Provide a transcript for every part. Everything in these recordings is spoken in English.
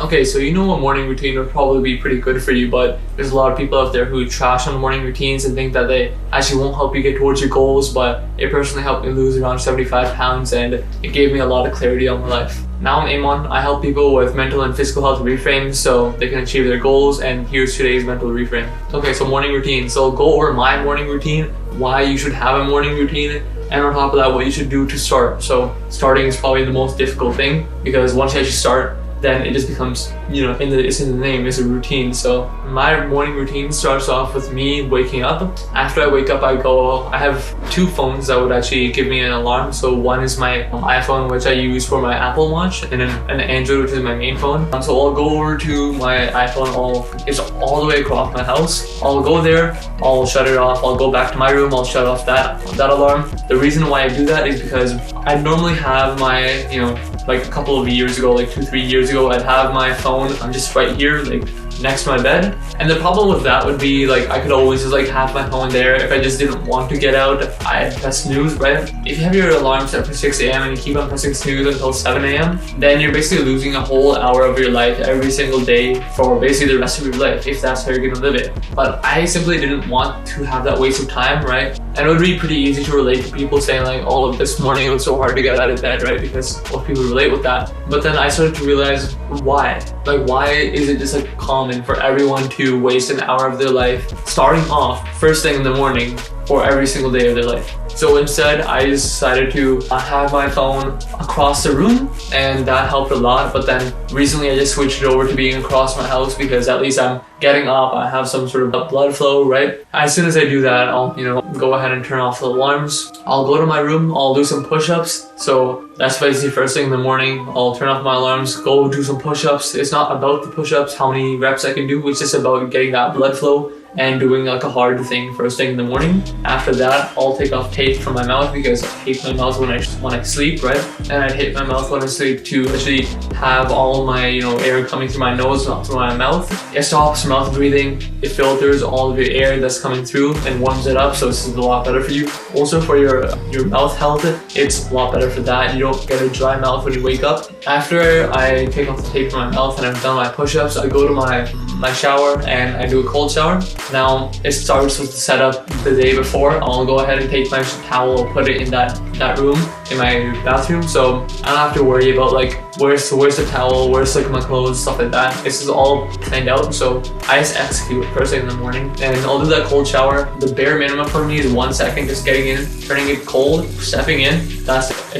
Okay, so you know a morning routine would probably be pretty good for you, but there's a lot of people out there who trash on morning routines and think that they actually won't help you get towards your goals, but it personally helped me lose around 75 pounds and it gave me a lot of clarity on my life. Now I'm Amon. I help people with mental and physical health reframes so they can achieve their goals, and here's today's mental reframe. Okay, so morning routine. So I'll go over my morning routine, why you should have a morning routine, and on top of that, what you should do to start. So starting is probably the most difficult thing because once you actually start, then it just becomes, it's in the name, it's a routine. So my morning routine starts off with me waking up. After I wake up, I have two phones that would actually give me an alarm. So one is my iPhone, which I use for my Apple Watch, and then an Android, which is my main phone. So I'll go over to my iPhone, it's all the way across my house. I'll go there, I'll shut it off, I'll go back to my room, I'll shut off that alarm. The reason why I do that is because I normally have my, like a couple of years ago, like 2-3 years ago, I'd have my phone just right here, like next to my bed. And the problem with that would be like I could always just like have my phone there. If I just didn't want to get out, I'd press snooze, right? If you have your alarm set for 6 a.m. and you keep on pressing snooze until 7 a.m., then you're basically losing a whole hour of your life every single day for basically the rest of your life, if that's how you're gonna live it. But I simply didn't want to have that waste of time, right? And it would be pretty easy to relate to people saying like, oh, this morning it was so hard to get out of bed, right? Because most people relate with that. But then I started to realize why. Like, why is it just like common for everyone to waste an hour of their life starting off first thing in the morning for every single day of their life? So instead, I decided to have my phone across the room, and that helped a lot. But then recently I just switched it over to being across my house because at least I'm getting up, I have some sort of blood flow, right? As soon as I do that, I'll, go ahead and turn off the alarms. I'll go to my room, I'll do some push-ups. So that's basically first thing in the morning. I'll turn off my alarms, go do some push-ups. It's not about the push-ups, how many reps I can do. It's just about getting that blood flow and doing like a hard thing first thing in the morning. After that, I'll take off tape from my mouth because I hate my mouth when I sleep, right? And I hate my mouth when I sleep to actually have all my air coming through my nose, not through my mouth. It stops mouth breathing. It filters all of your air that's coming through and warms it up, so this is a lot better for you. Also for your mouth health, it's a lot better for that. You don't get a dry mouth when you wake up. After I take off the tape from my mouth and I've done my push-ups, I go to my shower and I do a cold shower. Now it starts with the setup the day before. I'll go ahead and take my towel, put it in that room in my bathroom, so I don't have to worry about like where's the towel, where's like my clothes, stuff like that. This is all planned out, so I just execute first thing in the morning. And I'll do that cold shower. The bare minimum for me is 1 second, just getting in, turning it cold, stepping in. If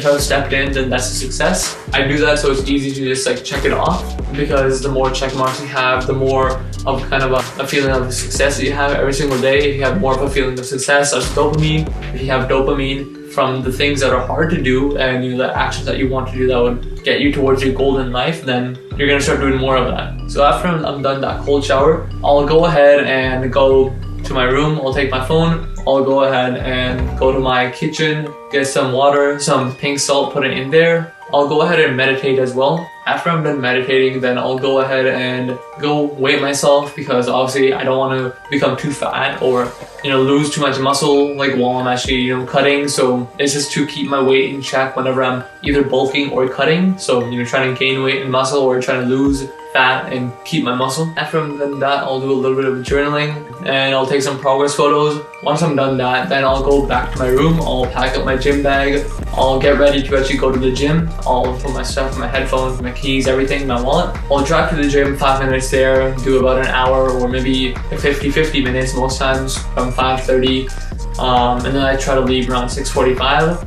I've stepped in, then that's a success. I do that so it's easy to just like check it off, because the more check marks you have, the more of kind of a feeling of success that you have every single day. If you have more of a feeling of success, that's dopamine. If you have dopamine from the things that are hard to do and the actions that you want to do that would get you towards your goal in life, then you're gonna start doing more of that. So after I'm done that cold shower, I'll go ahead and go to my room. I'll take my phone. I'll go ahead and go to my kitchen, get some water, some pink salt, put it in there. I'll go ahead and meditate as well. After I'm done meditating, then I'll go ahead and go weigh myself, because obviously I don't want to become too fat or lose too much muscle like while I'm actually cutting. So it's just to keep my weight in check whenever I'm either bulking or cutting. So trying to gain weight and muscle or trying to lose fat and keep my muscle. After I'm done that, I'll do a little bit of journaling and I'll take some progress photos. Once I'm done that, then I'll go back to my room. I'll pack up my gym bag. I'll get ready to actually go to the gym. I'll put my stuff, my headphones, my keys, everything, my wallet. I'll drive to the gym, 5 minutes there, do about an hour or maybe 50 minutes most times from 5:30. And then I try to leave around 6:45.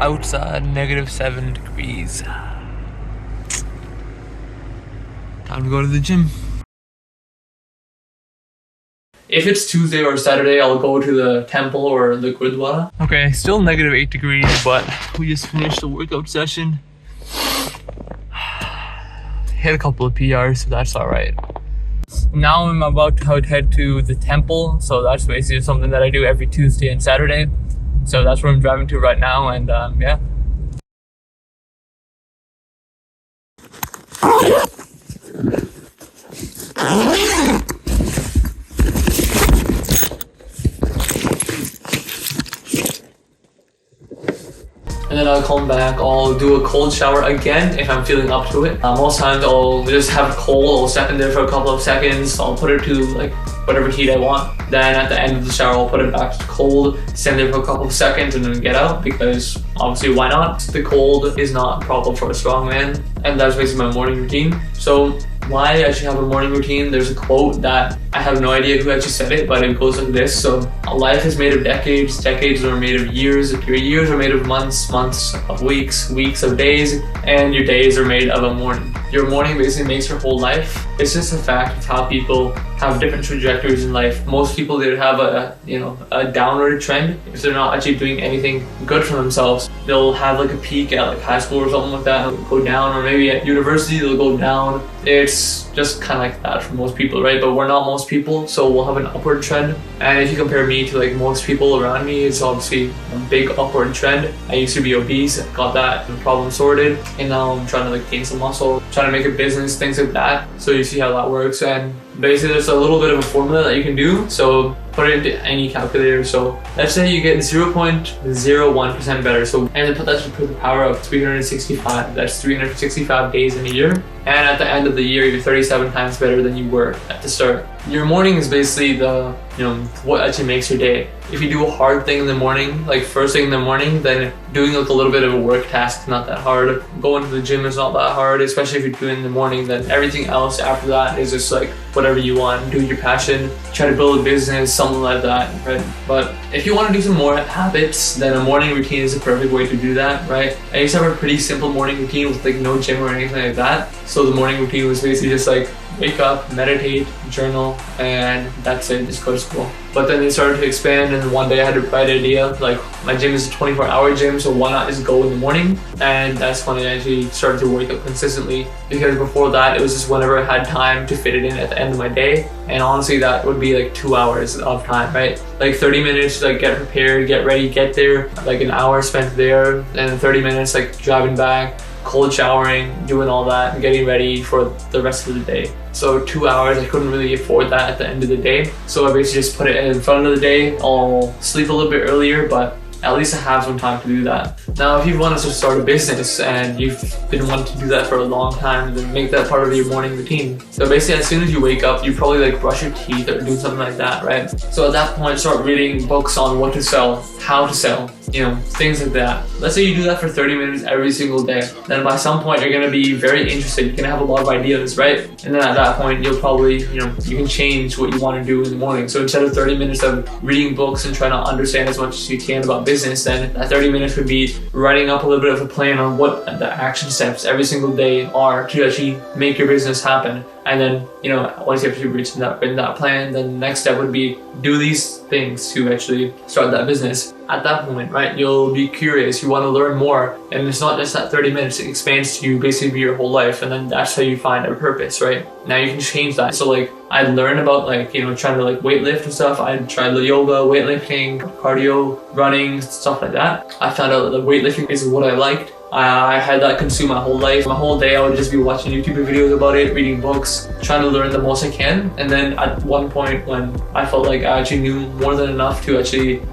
Outside, -7 degrees. Time to go to the gym. If it's Tuesday or Saturday, I'll go to the temple or the Gurdwara. Okay, still -8 degrees, but we just finished the workout session. hit a couple of PRs, so that's all right. Now I'm about to head to the temple, so that's basically something that I do every Tuesday and Saturday. So that's where I'm driving to right now, and yeah. And then I'll come back, I'll do a cold shower again if I'm feeling up to it. Most times I'll just have it cold, I'll step in there for a couple of seconds, I'll put it to like whatever heat I want. Then at the end of the shower, I'll put it back to cold, stand there for a couple of seconds and then get out, because obviously why not? The cold is not a problem for a strong man. And that's basically my morning routine. So why I actually have a morning routine, there's a quote that I have no idea who actually said it, but it goes like this. So life is made of decades, decades are made of years, your years are made of months, months of weeks, weeks of days, and your days are made of a morning. Your morning basically makes your whole life. It's just a fact of how people have different trajectories in life. Most people, they have a downward trend. If they're not actually doing anything good for themselves, they'll have like a peak at like high school or something like that, and go down, or maybe at university they'll go down. It's just kind of like that for most people, right? But we're not most people, so we'll have an upward trend. And if you compare me to like most people around me, it's obviously a big upward trend. I used to be obese, got that problem sorted, and now I'm trying to like gain some muscle, trying to make a business, things like that. So you see how that works. And basically there's a little bit of a formula that you can do. So put it into any calculator. So let's say you get 0.01% better. So, and then put that to the power of 365. That's 365 days in a year. And at the end of the year, you're 37 times better than you were at the start. Your morning is basically the, what actually makes your day. If you do a hard thing in the morning, like first thing in the morning, then doing like a little bit of a work task is not that hard. Going to the gym is not that hard, especially if you're doing it in the morning. Then everything else after that is just like whatever you want. Do your passion, try to build a business, something like that, right? But if you want to do some more habits, then a morning routine is a perfect way to do that, right? I used to have a pretty simple morning routine with like no gym or anything like that. So the morning routine was basically just like wake up, meditate, journal, and that's it, just go to school. But then they started to expand, and one day I had a bright idea, like my gym is a 24-hour gym, so why not just go in the morning? And that's when I actually started to wake up consistently, because before that it was just whenever I had time to fit it in at the end of my day. And honestly, that would be like 2 hours of time, right? Like 30 minutes to like get prepared, get ready, get there, like an hour spent there, and 30 minutes like driving back, cold showering, doing all that, and getting ready for the rest of the day. So 2 hours, I couldn't really afford that at the end of the day. So I basically just put it in front of the day. I'll sleep a little bit earlier, but at least I have some time to do that. Now, if you want to start a business and you've been wanting to do that for a long time, then make that part of your morning routine. So basically, as soon as you wake up, you probably like brush your teeth or do something like that, right? So at that point, start reading books on what to sell, how to sell, things like that. Let's say you do that for 30 minutes every single day. Then by some point, you're going to be very interested. You're going to have a lot of ideas, right? And then at that point, you'll probably, you can change what you want to do in the morning. So instead of 30 minutes of reading books and trying to understand as much as you can about business, then that 30 minutes would be writing up a little bit of a plan on what the action steps every single day are to actually make your business happen. And then, once you have written that plan, then the next step would be do these things to actually start that business. At that point, right, you'll be curious, you want to learn more, and it's not just that 30 minutes, it expands to basically your whole life, and then that's how you find a purpose, right? Now you can change that. So like, I'd learn about trying to like weightlift and stuff. I'd try the yoga, weightlifting, cardio, running, stuff like that. I found out that the weightlifting is what I liked. I had that consume my whole life. My whole day I would just be watching YouTube videos about it, reading books, trying to learn the most I can. And then at one point when I felt like I actually knew more than enough to actually,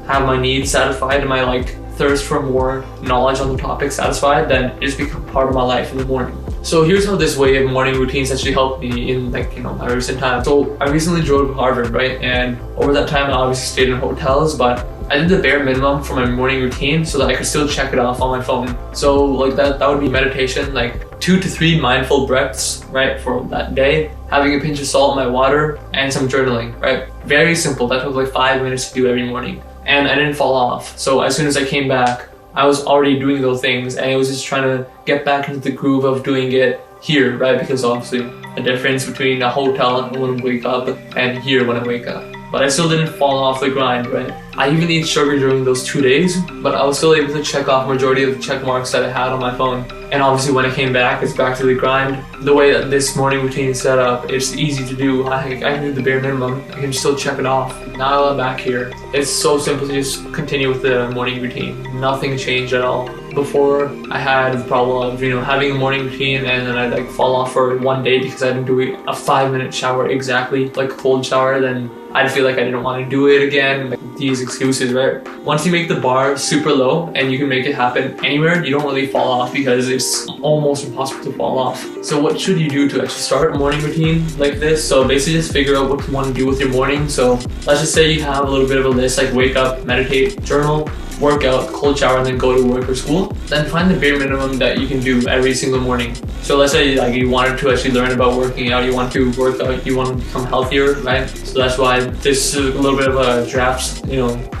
have my needs satisfied and my thirst for more knowledge on the topic satisfied, then it just became part of my life in the morning. So here's how this way of morning routines actually helped me in my recent time. So I recently drove to Harvard, right? And over that time I obviously stayed in hotels, but I did the bare minimum for my morning routine so that I could still check it off on my phone. So that would be meditation, 2 to 3 mindful breaths, right, for that day, having a pinch of salt in my water, and some journaling, right? Very simple. That took 5 minutes to do every morning. And I didn't fall off. So as soon as I came back, I was already doing those things, and I was just trying to get back into the groove of doing it here, right? Because obviously the difference between a hotel when I wake up and here when I wake up. but I still didn't fall off the grind, right? I even ate sugar during those 2 days, but I was still able to check off majority of the check marks that I had on my phone. And obviously when I came back, it's back to the grind. The way that this morning routine is set up, it's easy to do. I can do the bare minimum. I can still check it off. Now I'm back here. It's so simple to just continue with the morning routine. Nothing changed at all. Before, I had the problem of, having a morning routine and then I'd like fall off for one day because I didn't do a 5-minute shower exactly, like a cold shower. Then I'd feel like I didn't want to do it again. Like these excuses, right? Once you make the bar super low and you can make it happen anywhere, you don't really fall off because it's almost impossible to fall off. So what should you do to actually start a morning routine like this? So basically just figure out what you want to do with your morning. So let's just say you have a little bit of a list, like wake up, meditate, journal, workout, cold shower, and then go to work or school. Then find the bare minimum that you can do every single morning. So let's say like you wanted to actually learn about working out, you want to work out, you want to become healthier, right? So that's why this is a little bit of a draft,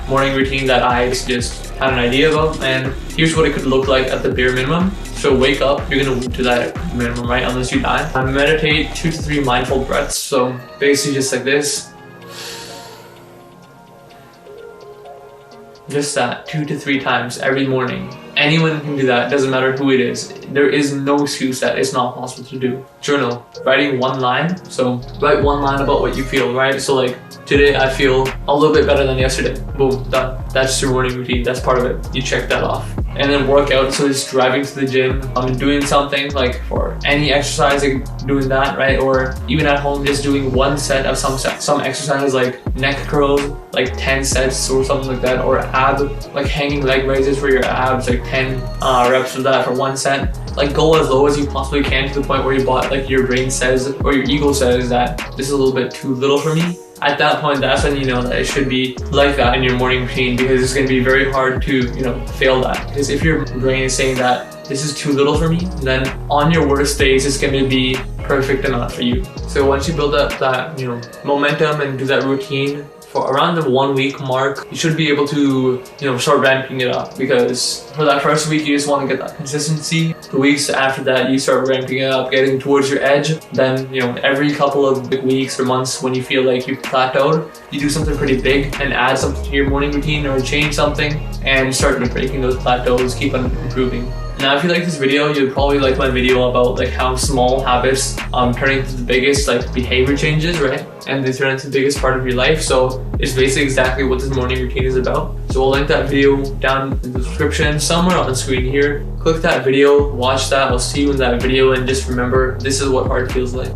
morning routine that I just had an idea about. And here's what it could look like at the bare minimum. So wake up, you're gonna do that minimum, right? Unless you die. Meditate 2 to 3 mindful breaths. So basically just like this. Just that 2 to 3 times every morning. Anyone can do that, doesn't matter who it is. There is no excuse that it's not possible to do. Journal, writing 1 line. So write 1 line about what you feel, right? So like today I feel a little bit better than yesterday. Boom, done. That's your morning routine, that's part of it. You check that off. And then work out, so just driving to the gym, doing something like for any exercise, like doing that, right? Or even at home, just doing 1 set of some exercise like neck curls, like 10 sets or something like that, or like hanging leg raises for your abs, like 10 reps of that for 1 set. Like go as low as you possibly can to the point where your brain says, or your ego says that this is a little bit too little for me. At that point, that's when you know that it should be like that in your morning routine, because it's going to be very hard to, fail that. Because if your brain is saying that this is too little for me, then on your worst days, it's going to be perfect enough for you. So once you build up that, momentum and do that routine, for around the 1 week mark, you should be able to, start ramping it up, because for that first week, you just want to get that consistency. The weeks after that, you start ramping it up, getting towards your edge. Then, every couple of weeks or months when you feel like you've plateaued, you do something pretty big and add something to your morning routine or change something and start breaking those plateaus, keep on improving. Now, if you like this video, you'll probably like my video about like how small habits turn into the biggest behavior changes, right? And they turn into the biggest part of your life. So it's basically exactly what this morning routine is about. So I'll link that video down in the description somewhere on the screen here. Click that video, watch that. I'll see you in that video, and just remember, this is what hard feels like.